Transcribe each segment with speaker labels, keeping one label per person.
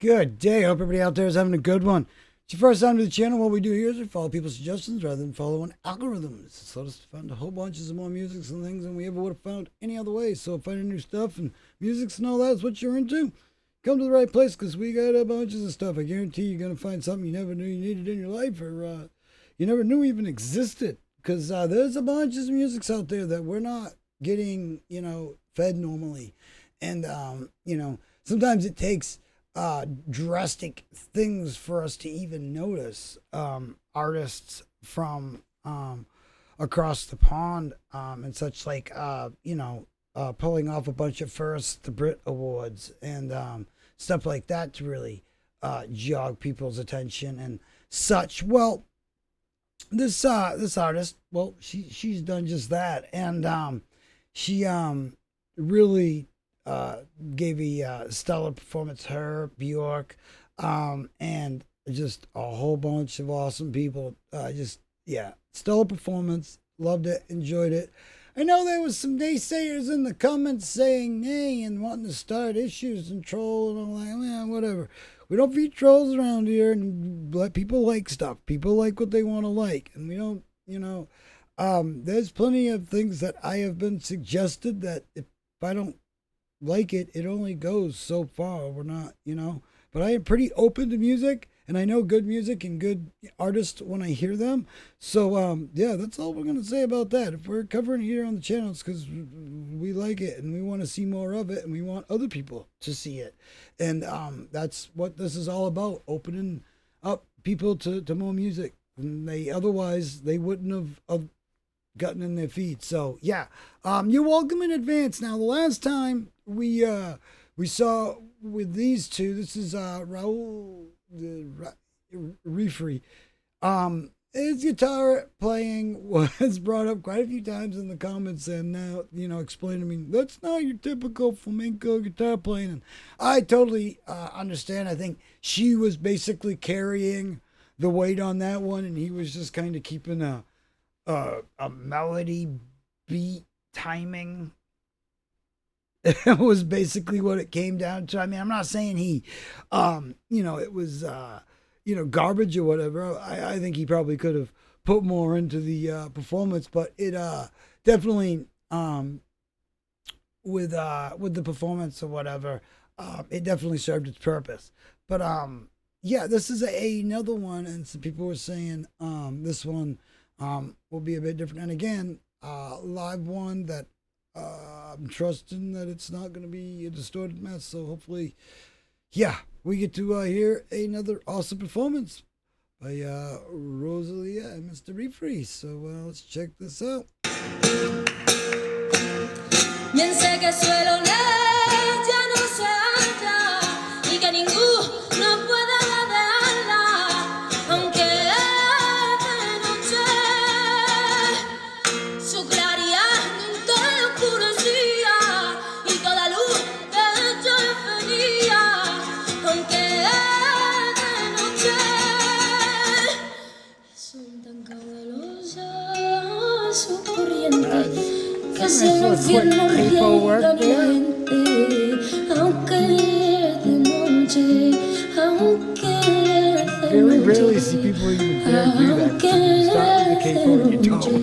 Speaker 1: Good day. Hope everybody out there is having a good one. It's your first time to the channel. What we do here is we follow people's suggestions rather than following algorithms. It's allowed us to find a whole bunch of more musics and things than we ever would have found any other way. So finding new stuff and musics and all that is what you're into. Come to the right place because we got a bunch of stuff. I guarantee you're going to find something you never knew you needed in your life or you never knew even existed. Because there's a bunch of musics out there that we're not getting, fed normally. And, sometimes it takes drastic things for us to even notice artists from across the pond and such like pulling off a bunch of first the Brit Awards and stuff like that to really jog people's attention and such. Well, this artist, well, she's done just that, and she really gave a stellar performance. Her, Bjork, and just a whole bunch of awesome people. Stellar performance. Loved it, enjoyed it. I know there was some naysayers in the comments saying nay and wanting to start issues and troll and all that. Man, whatever. We don't feed trolls around here and let people like stuff. People like what they want to like, and we don't. There's plenty of things that I have been suggested that if I don't like it, it only goes so far. We're not, but I am pretty open to music, and I know good music and good artists when I hear them. So that's all we're gonna say about that. If we're covering it here on the channel, it's because we like it and we want to see more of it, and we want other people to see it, and that's what this is all about: opening up people to more music, and they wouldn't have gotten in their feet. So you're welcome in advance. Now, the last time we saw with these two, this is Raül Refree. His guitar playing was brought up quite a few times in the comments, and now explain to me that's not your typical flamenco guitar playing. And I totally understand. I think she was basically carrying the weight on that one, and he was just kind of keeping a melody, beat, timing. It was basically what it came down to. I mean, I'm not saying he, it was, garbage or whatever. I think he probably could have put more into the performance, but it definitely, with the performance or whatever, it definitely served its purpose. But this is another one, and some people were saying this one will be a bit different. And again, live one that I'm trusting that it's not going to be a distorted mess. So hopefully, we get to hear another awesome performance by Rosalia and Mr. Refree. So let's check this out. Some quick paperwork there. Very rarely see people even dare do that. Start with the capo in your toe.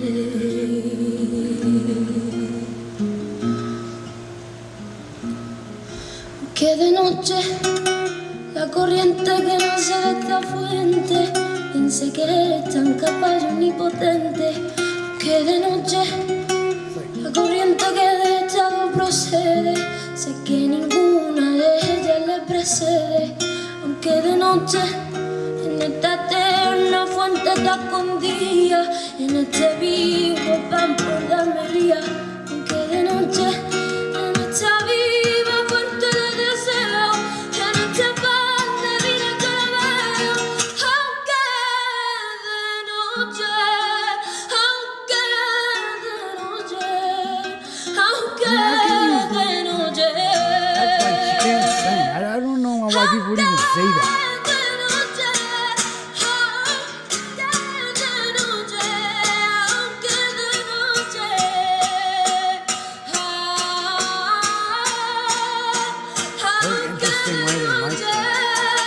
Speaker 2: Que de noche la corriente que nace de esta fuente piense que es tan capaz y omnipotente. Que de noche la corriente que de esta procede, sé que ninguna de ellas le precede. Aunque de noche en esta eterna fuente está escondida, en este vivo pan por darme vía. Aunque de noche en esta viva fuente de deseo, en este pan de vida que veo. Aunque de noche, aunque de noche, aunque de noche.
Speaker 1: That's like she can't sing. I don't know why people would even say that. Very interesting way they like that.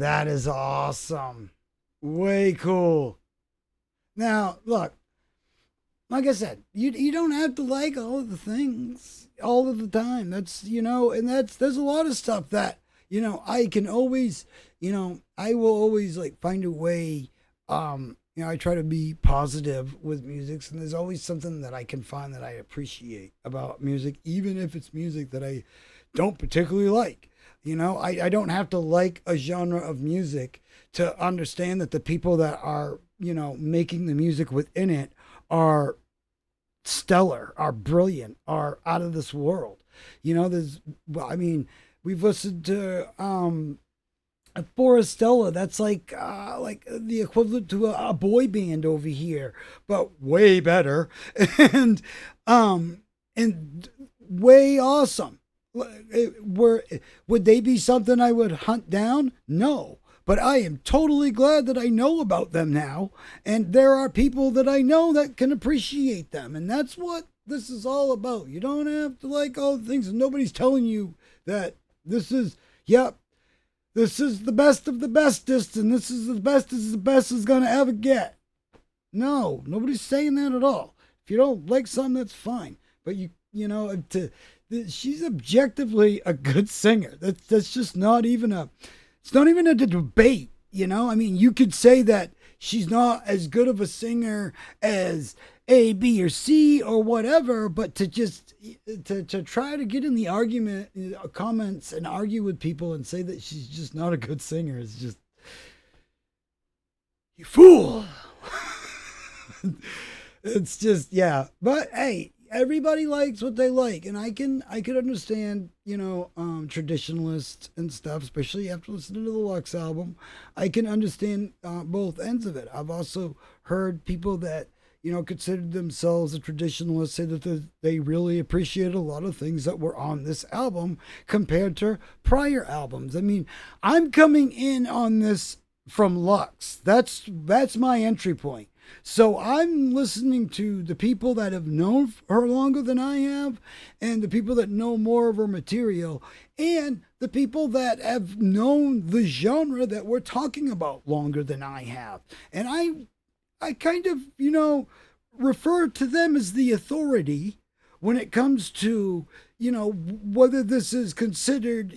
Speaker 1: That is awesome. Way cool. Now, look, like I said, you don't have to like all of the things all of the time. That's and there's a lot of stuff that I can always I will always like find a way. I try to be positive with music, and there's always something that I can find that I appreciate about music, even if it's music that I don't particularly like. I don't have to like a genre of music to understand that the people that are making the music within it are stellar, are brilliant, are out of this world. We've listened to Forestella. That's like the equivalent to a boy band over here, but way better and and way awesome. Would they be something I would hunt down? No. But I am totally glad that I know about them now. And there are people that I know that can appreciate them. And that's what this is all about. You don't have to like all the things. And nobody's telling you that this is the best of the bestest. And this is the best as the best is going to ever get. No, nobody's saying that at all. If you don't like something, that's fine. But she's objectively a good singer. That's just not even it's not even a debate, you could say that she's not as good of a singer as A, B, or C or whatever, but to try to get in the argument, comments and argue with people and say that she's just not a good singer is just, you fool. It's just, yeah. But hey, everybody likes what they like, and I can understand, traditionalists and stuff, especially after listening to the Lux album. I can understand both ends of it. I've also heard people that considered themselves a traditionalist say that they really appreciated a lot of things that were on this album compared to prior albums. I mean, I'm coming in on this from Lux. That's my entry point. So I'm listening to the people that have known her longer than I have, and the people that know more of her material, and the people that have known the genre that we're talking about longer than I have. And I kind of, refer to them as the authority when it comes to, whether this is considered,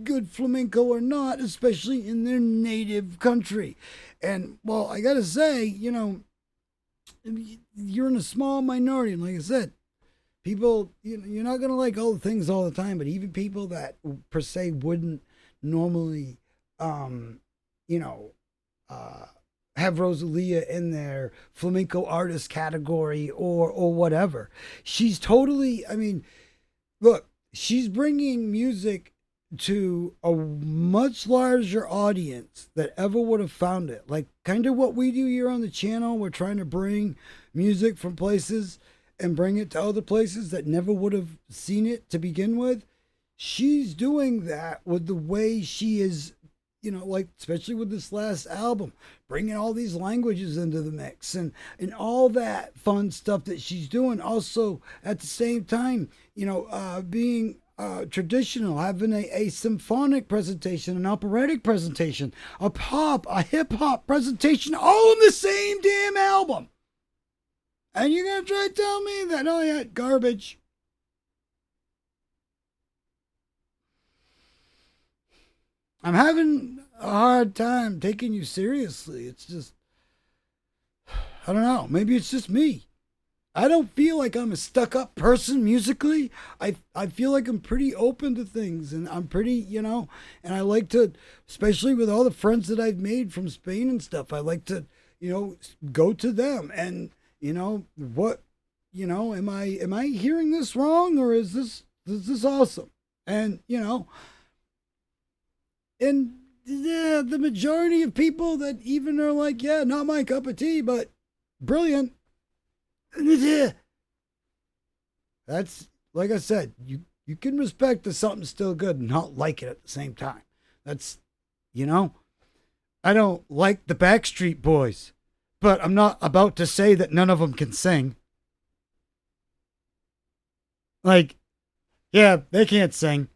Speaker 1: good flamenco or not, especially in their native country. And, well, I got to say, you're in a small minority. And like I said, people, you're not going to like all the things all the time, but even people that per se wouldn't normally, have Rosalia in their flamenco artist category or whatever. She's totally, look, she's bringing music to a much larger audience that ever would have found it. Like kind of what we do here on the channel. We're trying to bring music from places and bring it to other places that never would have seen it to begin with. She's doing that with the way she is, like especially with this last album, bringing all these languages into the mix and all that fun stuff that she's doing. Also at the same time, being traditional, having a symphonic presentation, an operatic presentation, a hip hop presentation, all in the same damn album. And you're gonna try to tell me that, oh yeah, garbage. I'm having a hard time taking you seriously. It's just, I don't know. Maybe it's just me. I don't feel like I'm a stuck-up person musically. I feel like I'm pretty open to things, and I'm pretty, and I like to, especially with all the friends that I've made from Spain and stuff, I like to, go to them and, what, am I hearing this wrong, or is this awesome? And, and the majority of people that even are like, yeah, not my cup of tea, but brilliant. That's, like I said, you can respect that something's still good and not like it at the same time. That's, I don't like the Backstreet Boys, but I'm not about to say that none of them can sing. Like, yeah, they can't sing.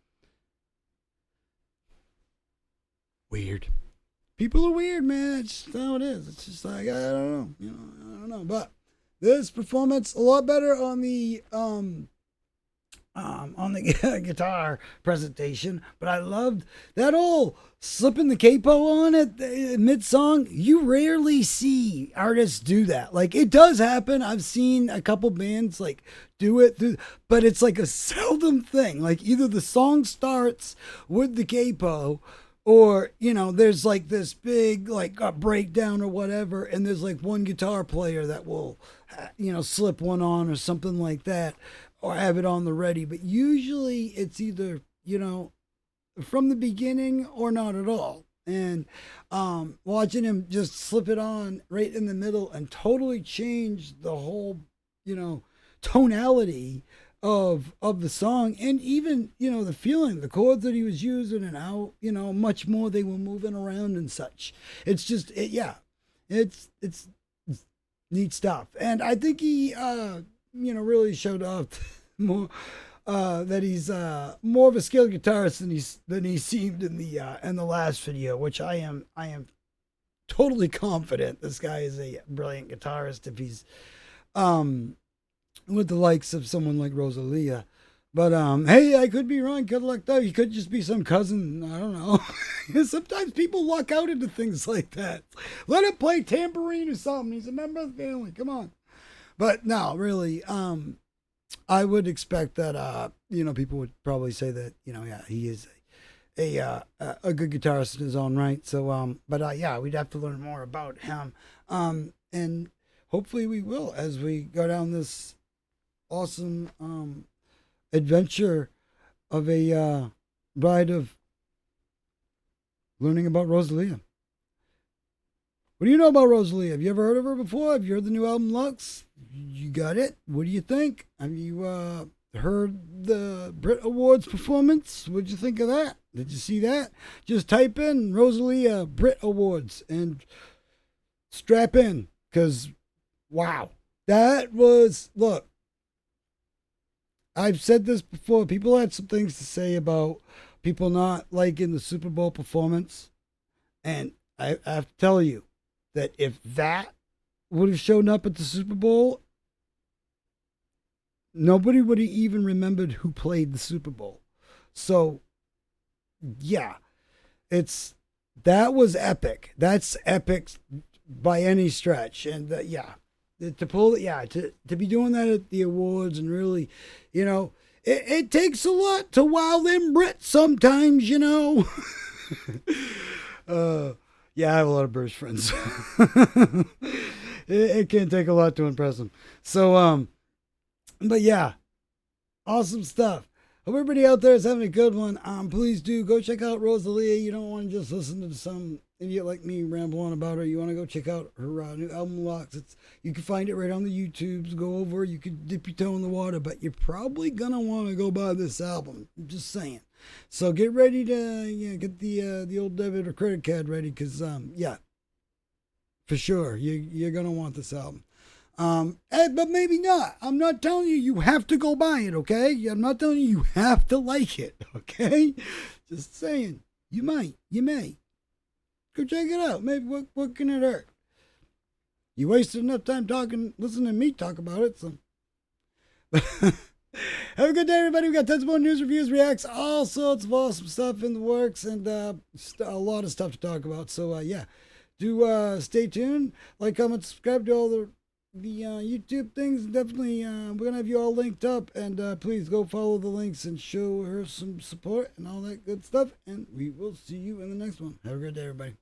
Speaker 1: Weird. people are weird, man. It's just how it is. It's just like, I don't know. I don't know. But this performance, a lot better on the guitar presentation, but I loved that old slipping the capo on it mid song. You rarely see artists do that. Like, it does happen. I've seen a couple bands like do it, but it's like a seldom thing. Like, either the song starts with the capo, or there's like this big like a breakdown or whatever, and there's like one guitar player that will slip one on or something like that, or have it on the ready. But usually it's either, from the beginning or not at all. And watching him just slip it on right in the middle and totally change the whole, tonality of the song, and even, the feeling, the chords that he was using, and how, much more they were moving around and such. It's just, it's neat stuff. And I think he, really showed off more that he's more of a skilled guitarist than he seemed in the last video, which I am totally confident this guy is a brilliant guitarist if he's with the likes of someone like Rosalia. But hey, I could be wrong, could luck though. He could just be some cousin, I don't know. Sometimes people luck out into things like that. Let him play tambourine or something. He's a member of the family. Come on. But no, really, I would expect that, people would probably say that, he is a good guitarist in his own right. So, but yeah, we'd have to learn more about him. And hopefully we will, as we go down this awesome adventure of a ride of learning about Rosalia. What do you know about Rosalia? Have you ever heard of her before? Have you heard the new album Lux? You got it? What do you think? Have you heard the Brit Awards performance? What'd you think of that? Did you see that? Just type in Rosalia Brit Awards and strap in, because wow. That was, look, I've said this before. People had some things to say about people not liking the Super Bowl performance. And I have to tell you that if that would have shown up at the Super Bowl, nobody would have even remembered who played the Super Bowl. So, yeah, that was epic. That's epic by any stretch. And yeah. To pull it, to be doing that at the awards, and really, it takes a lot to wow them Brits sometimes, Yeah, I have a lot of British friends. it can take a lot to impress them. So, but yeah, awesome stuff. Hope everybody out there is having a good one. Please do go check out Rosalia. You don't want to just listen to some idiot like me ramble on about her. You want to go check out her new album Lux. You can find it right on the YouTubes. Go over. You can dip your toe in the water, but you're probably gonna want to go buy this album. I'm just saying. So get ready to get the old debit or credit card ready, because for sure you're gonna want this album. But maybe not. I'm not telling you have to go buy it, okay? I'm not telling you have to like it, okay? Just saying, you may. Go check it out. Maybe what can it hurt? You wasted enough time listening to me talk about it, so. Have a good day, everybody. We got tons more news, reviews, reacts, all sorts of awesome stuff in the works, and a lot of stuff to talk about. So, do stay tuned. Like, comment, subscribe to all the YouTube things. Definitely, we're going to have you all linked up, and please go follow the links and show her some support and all that good stuff, and we will see you in the next one. Have a great day, everybody.